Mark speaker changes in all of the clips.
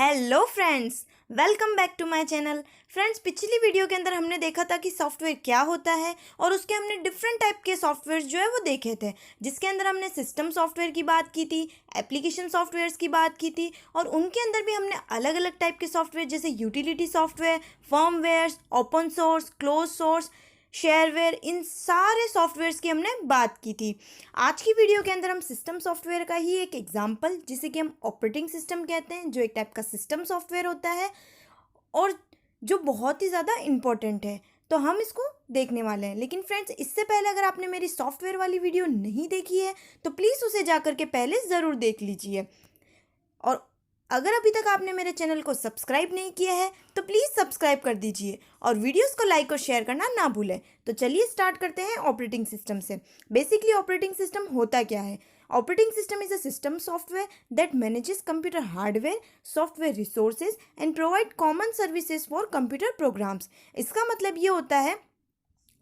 Speaker 1: Hello friends, welcome back to my channel. Friends, पिछली video के अंदर हमने देखा था कि सॉफ्टवेयर क्या होता है और उसके हमने डिफरेंट टाइप के सॉफ्टवेयर जो है वो देखे थे, जिसके अंदर हमने सिस्टम सॉफ्टवेयर की बात की थी, एप्लीकेशन सॉफ्टवेयर्स की बात की थी और उनके अंदर भी हमने अलग अलग टाइप के सॉफ्टवेयर जैसे utility software, firmware, open source, close source, shareware, इन सारे सॉफ्टवेयर्स की हमने बात की थी। आज की वीडियो के अंदर हम सिस्टम सॉफ्टवेयर का ही एक एग्जांपल, जिसे कि हम ऑपरेटिंग सिस्टम कहते हैं, जो एक टाइप का सिस्टम सॉफ्टवेयर होता है और जो बहुत ही ज़्यादा इम्पोर्टेंट है, तो हम इसको देखने वाले हैं। लेकिन फ्रेंड्स, इससे पहले अगर आपने मेरी सॉफ्टवेयर वाली वीडियो नहीं देखी है तो प्लीज़ उसे जा कर के पहले ज़रूर देख लीजिए। और अगर अभी तक आपने मेरे चैनल को सब्सक्राइब नहीं किया है तो प्लीज़ सब्सक्राइब कर दीजिए और वीडियोस को लाइक और शेयर करना ना भूलें। तो चलिए स्टार्ट करते हैं ऑपरेटिंग सिस्टम से। बेसिकली ऑपरेटिंग सिस्टम होता क्या है? Operating system is a system software that manages computer hardware, software resources and provide common services for computer programs. इसका मतलब ये होता है,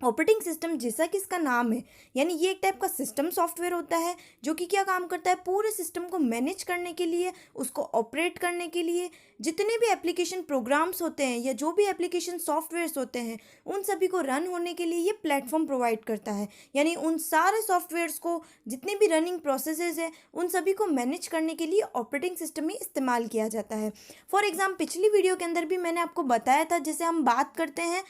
Speaker 1: ऑपरेटिंग सिस्टम जैसा कि इसका नाम है, यानी ये एक टाइप का सिस्टम सॉफ्टवेयर होता है जो कि क्या काम करता है, पूरे सिस्टम को मैनेज करने के लिए, उसको ऑपरेट करने के लिए, जितने भी एप्लीकेशन प्रोग्राम्स होते हैं या जो भी एप्लीकेशन सॉफ्टवेयर्स होते हैं उन सभी को रन होने के लिए ये प्लेटफॉर्म प्रोवाइड करता है। यानी उन सारे सॉफ्टवेयर्स को, जितने भी रनिंग प्रोसेसेस है, उन सभी को मैनेज करने के लिए ऑपरेटिंग सिस्टम ही इस्तेमाल किया जाता है। फॉर एग्जाम्पल, पिछली वीडियो के अंदर भी मैंने आपको बताया था, जैसे हम बात करते हैं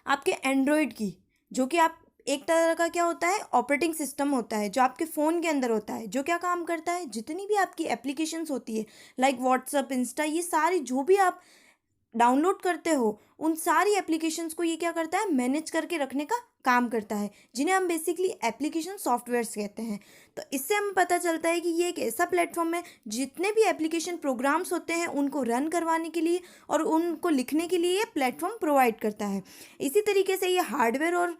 Speaker 1: आपके एंड्रॉयड की, जो कि आप एक तरह का क्या होता है, ऑपरेटिंग सिस्टम होता है जो आपके फ़ोन के अंदर होता है, जो क्या काम करता है, जितनी भी आपकी एप्लीकेशंस होती है लाइक व्हाट्सअप, इंस्टा, ये सारी जो भी आप डाउनलोड करते हो, उन सारी एप्लीकेशंस को ये क्या करता है, मैनेज करके रखने का काम करता है, जिन्हें हम बेसिकली एप्लीकेशन सॉफ्टवेयर्स कहते हैं। तो इससे हमें पता चलता है कि ये एक ऐसा प्लेटफॉर्म है जितने भी एप्लीकेशन प्रोग्राम्स होते हैं उनको रन करवाने के लिए और उनको लिखने के लिए ये प्लेटफॉर्म प्रोवाइड करता है। इसी तरीके से ये हार्डवेयर और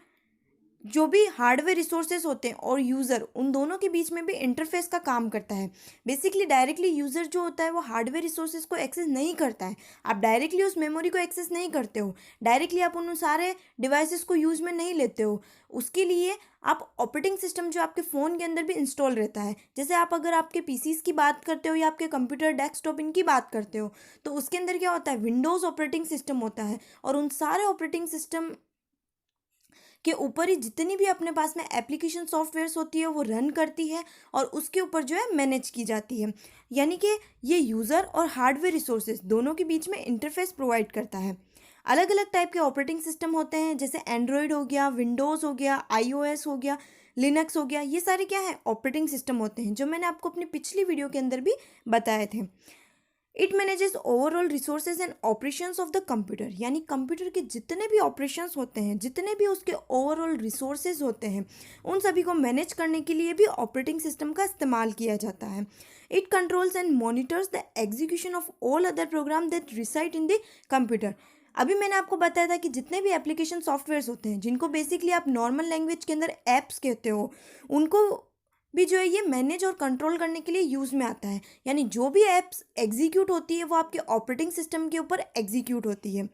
Speaker 1: जो भी हार्डवेयर रिसोर्सेज होते हैं और यूज़र, उन दोनों के बीच में भी इंटरफेस का काम करता है। बेसिकली डायरेक्टली यूज़र जो होता है वो हार्डवेयर रिसोर्सेज को एक्सेस नहीं करता है, आप डायरेक्टली उस मेमोरी को एक्सेस नहीं करते हो, डायरेक्टली आप उन सारे डिवाइसेस को यूज़ में नहीं लेते हो। उसके लिए आप ऑपरेटिंग सिस्टम जो आपके फ़ोन के अंदर भी इंस्टॉल रहता है, जैसे आप अगर आपके पीसीज की बात करते हो या आपके कंप्यूटर डेस्कटॉप इनकी बात करते हो, तो उसके अंदर क्या होता है, विंडोज़ ऑपरेटिंग सिस्टम होता है और उन सारे ऑपरेटिंग सिस्टम के ऊपर ही जितनी भी अपने पास में एप्लीकेशन सॉफ्टवेयर्स होती है वो रन करती है और उसके ऊपर जो है मैनेज की जाती है। यानी कि ये यूज़र और हार्डवेयर रिसोर्सेज दोनों के बीच में इंटरफेस प्रोवाइड करता है। अलग अलग टाइप के ऑपरेटिंग सिस्टम होते हैं, जैसे एंड्रॉयड हो गया, विंडोज़ हो गया, आईओएस हो गया, लिनक्स हो गया। ये सारे क्या है, ऑपरेटिंग सिस्टम होते हैं, जो मैंने आपको अपनी पिछली वीडियो के अंदर भी बताए थे। It manages overall resources and operations of the computer, यानी कंप्यूटर के जितने भी ऑपरेशंस होते हैं, जितने भी उसके ओवरऑल रिसोर्सेज होते हैं, उन सभी को मैनेज करने के लिए भी ऑपरेटिंग सिस्टम का इस्तेमाल किया जाता है। It controls and monitors the execution of all other program that reside in the computer. अभी मैंने आपको बताया था कि जितने भी एप्लीकेशन सॉफ्टवेयर्स होते हैं, जिनको बेसिकली आप नॉर्मल लैंग्वेज के अंदर ऐप्स कहते हो, उनको भी जो है ये मैनेज और कंट्रोल करने के लिए यूज़ में आता है। यानी जो भी ऐप्स एग्जीक्यूट होती है वो आपके ऑपरेटिंग सिस्टम के ऊपर एग्जीक्यूट होती है,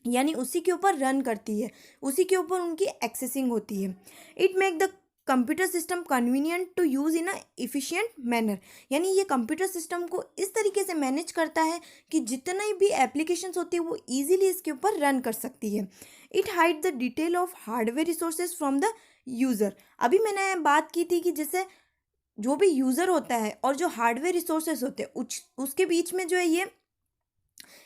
Speaker 1: यानी उसी के ऊपर रन करती है, उसी के ऊपर उनकी एक्सेसिंग होती है। It make the computer system convenient to use in a efficient manner, यानी ये कंप्यूटर सिस्टम को इस तरीके से मैनेज करता है कि जितनी भी एप्लीकेशंस होती है वो इजीली इसके ऊपर रन कर सकती है। It hide the detail of hardware resources from the user. अभी मैंने बात की थी कि जैसे जो भी यूज़र होता है और जो हार्डवेयर रिसोर्सेज होते हैं उसके बीच में जो है ये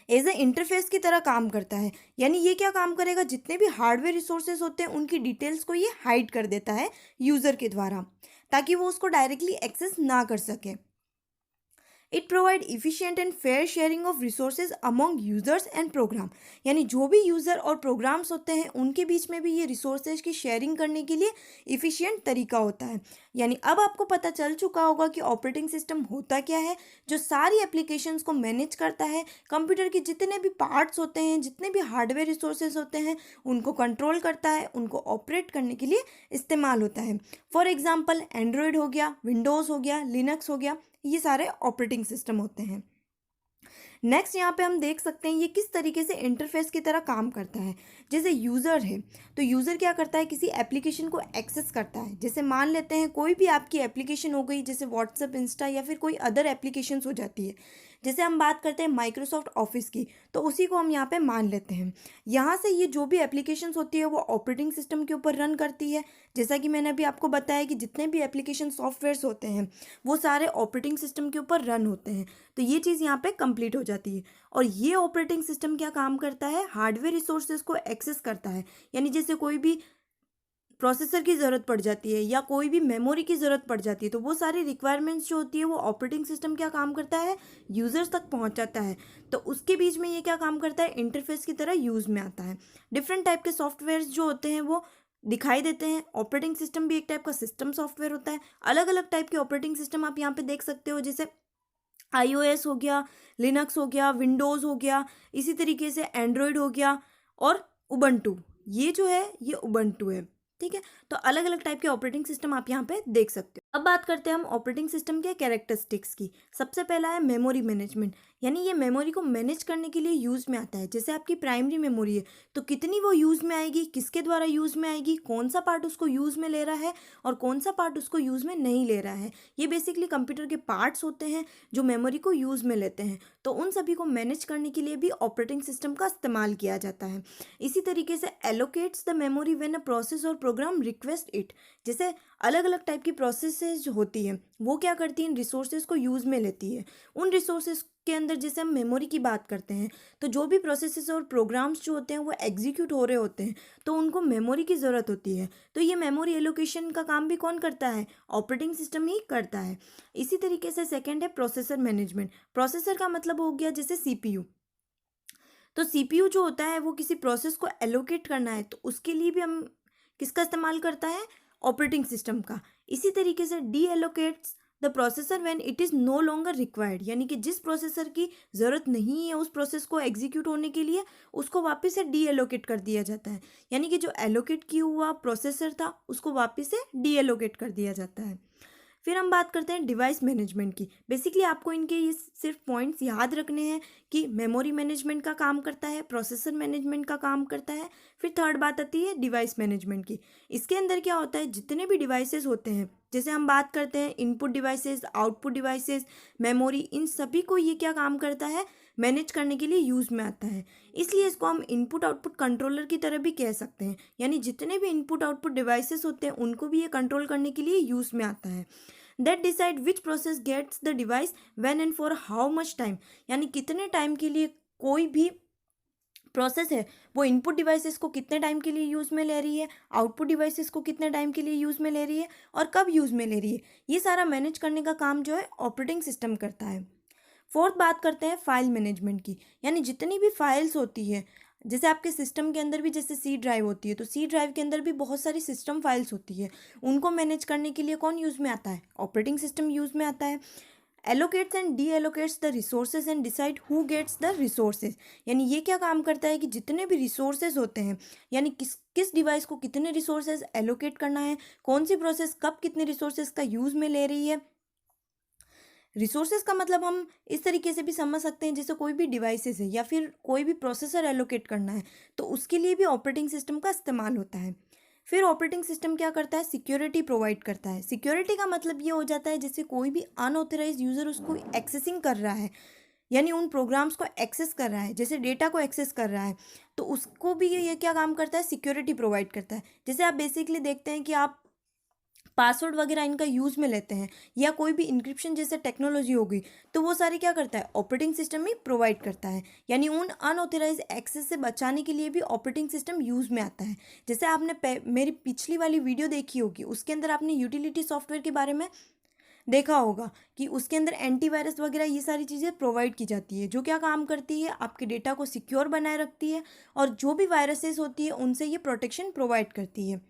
Speaker 1: एज ए इंटरफेस की तरह काम करता है। यानी ये क्या काम करेगा, जितने भी हार्डवेयर रिसोर्सेज होते हैं उनकी डिटेल्स को ये हाइड कर देता है यूज़र के द्वारा, ताकि वो उसको डायरेक्टली एक्सेस ना कर सके। It provide efficient and fair sharing of resources among users and program, यानी जो भी यूज़र और प्रोग्राम्स होते हैं उनके बीच में भी ये रिसोर्सेज की शेयरिंग करने के लिए इफिशियंट तरीका होता है। यानी अब आपको पता चल चुका होगा कि ऑपरेटिंग सिस्टम होता क्या है, जो सारी एप्लीकेशंस को मैनेज करता है, कंप्यूटर के जितने भी पार्ट्स होते हैं, जितने भी हार्डवेयर रिसोर्सेज होते हैं, उनको कंट्रोल करता है, उनको ऑपरेट करने के लिए इस्तेमाल होता है। फॉर एग्जाम्पल, एंड्रॉयड हो गया, विंडोज़ हो गया, लिनक्स हो गया, ये सारे ऑपरेटिंग सिस्टम होते हैं। नेक्स्ट यहाँ पे हम देख सकते हैं ये किस तरीके से इंटरफेस की तरह काम करता है। जैसे यूज़र है, तो यूज़र क्या करता है, किसी एप्लीकेशन को एक्सेस करता है। जैसे मान लेते हैं कोई भी आपकी एप्लीकेशन हो गई, जैसे व्हाट्सएप, इंस्टा या फिर कोई अदर एप्लीकेशंस हो जाती है, जैसे हम बात करते हैं माइक्रोसॉफ्ट ऑफिस की, तो उसी को हम यहाँ पे मान लेते हैं। यहाँ से ये जो भी एप्लीकेशंस होती है वो ऑपरेटिंग सिस्टम के ऊपर रन करती है। जैसा कि मैंने अभी आपको बताया कि जितने भी एप्लीकेशन सॉफ्टवेयर्स होते हैं वो सारे ऑपरेटिंग सिस्टम के ऊपर रन होते हैं। तो ये चीज़ यहाँ पे कंप्लीट हो जाती है। और ये ऑपरेटिंग सिस्टम क्या काम करता है, हार्डवेयर रिसोर्सेज को एक्सेस करता है। यानी जैसे कोई भी प्रोसेसर की ज़रूरत पड़ जाती है या कोई भी मेमोरी की ज़रूरत पड़ जाती है, तो वो सारी रिक्वायरमेंट्स जो होती है वो ऑपरेटिंग सिस्टम क्या काम करता है, यूज़र्स तक पहुंचाता है। तो उसके बीच में ये क्या काम करता है, इंटरफेस की तरह यूज़ में आता है। डिफरेंट टाइप के सॉफ्टवेयर्स जो होते हैं वो दिखाई देते हैं। ऑपरेटिंग सिस्टम भी एक टाइप का सिस्टम सॉफ्टवेयर होता है। अलग अलग टाइप के ऑपरेटिंग सिस्टम आप यहाँ पे देख सकते हो, जैसे iOS हो गया, लिनक्स हो गया, विंडोज़ हो गया, इसी तरीके से एंड्रॉयड हो गया और उबंटू। ये जो है ये उबंटू है, ठीक है। तो अलग अलग टाइप के ऑपरेटिंग सिस्टम आप यहाँ पे देख सकते हो। अब बात करते हैं हम ऑपरेटिंग सिस्टम के कैरेक्टरिस्टिक्स की। सबसे पहला है मेमोरी मैनेजमेंट, यानी ये मेमोरी को मैनेज करने के लिए यूज़ में आता है। जैसे आपकी प्राइमरी मेमोरी है तो कितनी वो यूज़ में आएगी, किसके द्वारा यूज़ में आएगी, कौन सा पार्ट उसको यूज़ में ले रहा है और कौन सा पार्ट उसको यूज़ में नहीं ले रहा है। ये बेसिकली कंप्यूटर के पार्ट्स होते हैं जो मेमोरी को यूज़ में लेते हैं। तो उन सभी को मैनेज करने के लिए भी ऑपरेटिंग सिस्टम का इस्तेमाल किया जाता है। इसी तरीके से allocates the memory when a process और प्रोग्राम रिक्वेस्ट इट। जैसे अलग अलग टाइप की प्रोसेसेस होती हैं वो क्या करती हैं, रिसोर्सेज को यूज़ में लेती है। उन रिसोर्सेज के अंदर जैसे हम मेमोरी की बात करते हैं तो जो भी प्रोसेसेस और प्रोग्राम्स जो होते हैं वो एग्जीक्यूट हो रहे होते हैं तो उनको मेमोरी की ज़रूरत होती है। तो ये मेमोरी एलोकेशन का काम भी कौन करता है, ऑपरेटिंग सिस्टम ही करता है। इसी तरीके से सेकेंड है प्रोसेसर मैनेजमेंट। प्रोसेसर का मतलब हो गया जैसे सीपीयू। तो सीपीयू जो होता है वो किसी प्रोसेस को एलोकेट करना है तो उसके लिए भी हम किसका इस्तेमाल करता है, ऑपरेटिंग सिस्टम का। इसी तरीके से deallocates the processor when it is no longer required, यानी कि जिस प्रोसेसर की ज़रूरत नहीं है उस प्रोसेस को एग्जीक्यूट होने के लिए उसको वापस से डी एलोकेट कर दिया जाता है। यानी कि जो एलोकेट किया हुआ प्रोसेसर था उसको वापस से डी एलोकेट कर दिया जाता है। फिर हम बात करते हैं डिवाइस मैनेजमेंट की। बेसिकली आपको इनके ये सिर्फ पॉइंट्स याद रखने हैं कि मेमोरी मैनेजमेंट का काम करता है, प्रोसेसर मैनेजमेंट का काम करता है। फिर थर्ड बात आती है डिवाइस मैनेजमेंट की। इसके अंदर क्या होता है, जितने भी डिवाइसेस होते हैं, जैसे हम बात करते हैं input devices, output devices, memory, इन सभी को ये क्या काम करता है, मैनेज करने के लिए यूज़ में आता है। इसलिए इसको हम इनपुट आउटपुट कंट्रोलर की तरह भी कह सकते हैं। यानी जितने भी इनपुट आउटपुट डिवाइसेस होते हैं उनको भी ये कंट्रोल करने के लिए यूज़ में आता है। That decide which process gets the device when and for how much time, यानी कितने टाइम के लिए कोई भी प्रोसेस है वो इनपुट डिवाइसेस को कितने टाइम के लिए यूज़ में ले रही है, आउटपुट डिवाइसेस को कितने टाइम के लिए यूज़ में ले रही है और कब यूज़ में ले रही है, ये सारा मैनेज करने का काम जो है ऑपरेटिंग सिस्टम करता है। फोर्थ बात करते हैं फाइल मैनेजमेंट की। यानी जितनी भी फाइल्स होती है, जैसे आपके सिस्टम के अंदर भी जैसे सी ड्राइव होती है तो सी ड्राइव के अंदर भी बहुत सारी सिस्टम फाइल्स होती है, उनको मैनेज करने के लिए कौन यूज़ में आता है, ऑपरेटिंग सिस्टम यूज़ में आता है। Allocates and deallocates the resources and decide who gets the resources, यानी ये क्या काम करता है कि जितने भी रिसोर्सेज होते हैं, यानी किस किस डिवाइस को कितने रिसोर्सेज एलोकेट करना है, कौन सी प्रोसेस कब कितने रिसोर्सेज का यूज़ में ले रही है। रिसोर्सेज का मतलब हम इस तरीके से भी समझ सकते हैं, जैसे कोई भी डिवाइसेस है या फिर कोई भी प्रोसेसर एलोकेट करना है तो उसके लिए भी ऑपरेटिंग सिस्टम का इस्तेमाल होता है। फिर ऑपरेटिंग सिस्टम क्या करता है, सिक्योरिटी प्रोवाइड करता है। सिक्योरिटी का मतलब ये हो जाता है जैसे कोई भी अनऑथराइज यूज़र उसको एक्सेसिंग कर रहा है, यानी उन प्रोग्राम्स को एक्सेस कर रहा है, जैसे डेटा को एक्सेस कर रहा है, तो उसको भी ये क्या काम करता है, सिक्योरिटी प्रोवाइड करता है। जैसे आप बेसिकली देखते हैं कि आप पासवर्ड वगैरह इनका यूज़ में लेते हैं या कोई भी इंक्रिप्शन जैसे टेक्नोलॉजी हो गई तो वो सारी क्या करता है, ऑपरेटिंग सिस्टम ही प्रोवाइड करता है। यानी उन अनऑथराइज एक्सेस से बचाने के लिए भी ऑपरेटिंग सिस्टम यूज़ में आता है। जैसे आपने मेरी पिछली वाली वीडियो देखी होगी, उसके अंदर आपने यूटिलिटी सॉफ्टवेयर के बारे में देखा होगा कि उसके अंदर एंटीवायरस वगैरह ये सारी चीज़ें प्रोवाइड की जाती है, जो क्या काम करती है, आपके डेटा को सिक्योर बनाए रखती है और जो भी वायरसेस होती है उनसे ये प्रोटेक्शन प्रोवाइड करती है।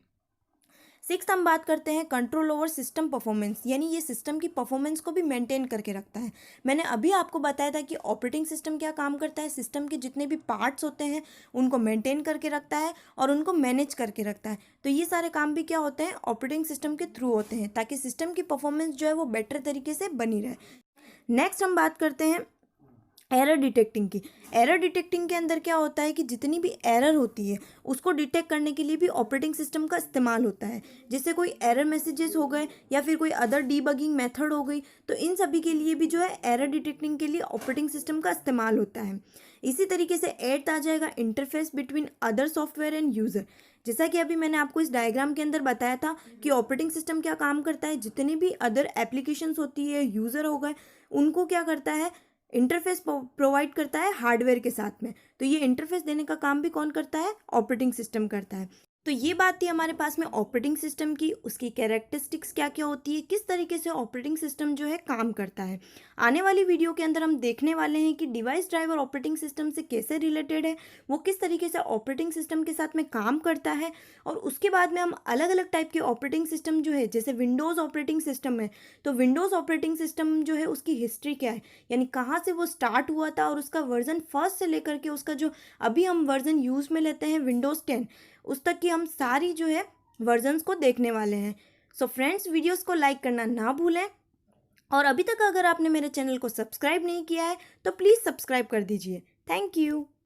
Speaker 1: सिक्स्थ हम बात करते हैं कंट्रोल ओवर सिस्टम परफॉर्मेंस, यानी ये सिस्टम की परफॉर्मेंस को भी मेंटेन करके रखता है। मैंने अभी आपको बताया था कि ऑपरेटिंग सिस्टम क्या काम करता है, सिस्टम के जितने भी पार्ट्स होते हैं उनको मेंटेन करके रखता है और उनको मैनेज करके रखता है। तो ये सारे काम भी क्या होते हैं, ऑपरेटिंग सिस्टम के थ्रू होते हैं, ताकि सिस्टम की परफॉर्मेंस जो है वो बेटर तरीके से बनी रहे। नेक्स्ट हम बात करते हैं एरर डिटेक्टिंग की। एरर डिटेक्टिंग के अंदर क्या होता है कि जितनी भी एरर होती है उसको डिटेक्ट करने के लिए भी ऑपरेटिंग सिस्टम का इस्तेमाल होता है। जैसे कोई एरर मैसेजेस हो गए या फिर कोई अदर डीबगिंग मेथड हो गई, तो इन सभी के लिए भी जो है एरर डिटेक्टिंग के लिए ऑपरेटिंग सिस्टम का इस्तेमाल होता है। इसी तरीके से एट आ जाएगा interface between other software end user. जैसा कि अभी मैंने आपको इस डायग्राम के अंदर बताया था कि ऑपरेटिंग सिस्टम क्या काम करता है, जितनी भी अदर एप्लीकेशंस होती है, यूज़र हो गए, उनको क्या करता है, इंटरफेस प्रोवाइड करता है हार्डवेयर के साथ में। तो ये इंटरफेस देने का काम भी कौन करता है, ऑपरेटिंग सिस्टम करता है। तो ये बात थी हमारे पास में ऑपरेटिंग सिस्टम की, उसकी कैरेक्टरिस्टिक्स क्या क्या होती है, किस तरीके से ऑपरेटिंग सिस्टम जो है काम करता है। आने वाली वीडियो के अंदर हम देखने वाले हैं कि डिवाइस ड्राइवर ऑपरेटिंग सिस्टम से कैसे रिलेटेड है, वो किस तरीके से ऑपरेटिंग सिस्टम के साथ में काम करता है। और उसके बाद में हम अलग अलग टाइप के ऑपरेटिंग सिस्टम जो है, जैसे विंडोज़ ऑपरेटिंग सिस्टम है, तो विंडोज़ ऑपरेटिंग सिस्टम जो है उसकी हिस्ट्री क्या है, यानी कहाँ से वो स्टार्ट हुआ था और उसका वर्जन फर्स्ट से लेकर के उसका जो अभी हम वर्जन यूज़ में लेते हैं विंडोज़ 10, उस तक की हम सारी जो है वर्जन्स को देखने वाले हैं। सो फ्रेंड्स, वीडियोस को लाइक करना ना भूलें, और अभी तक अगर आपने मेरे चैनल को सब्सक्राइब नहीं किया है तो प्लीज़ सब्सक्राइब कर दीजिए। Thank you.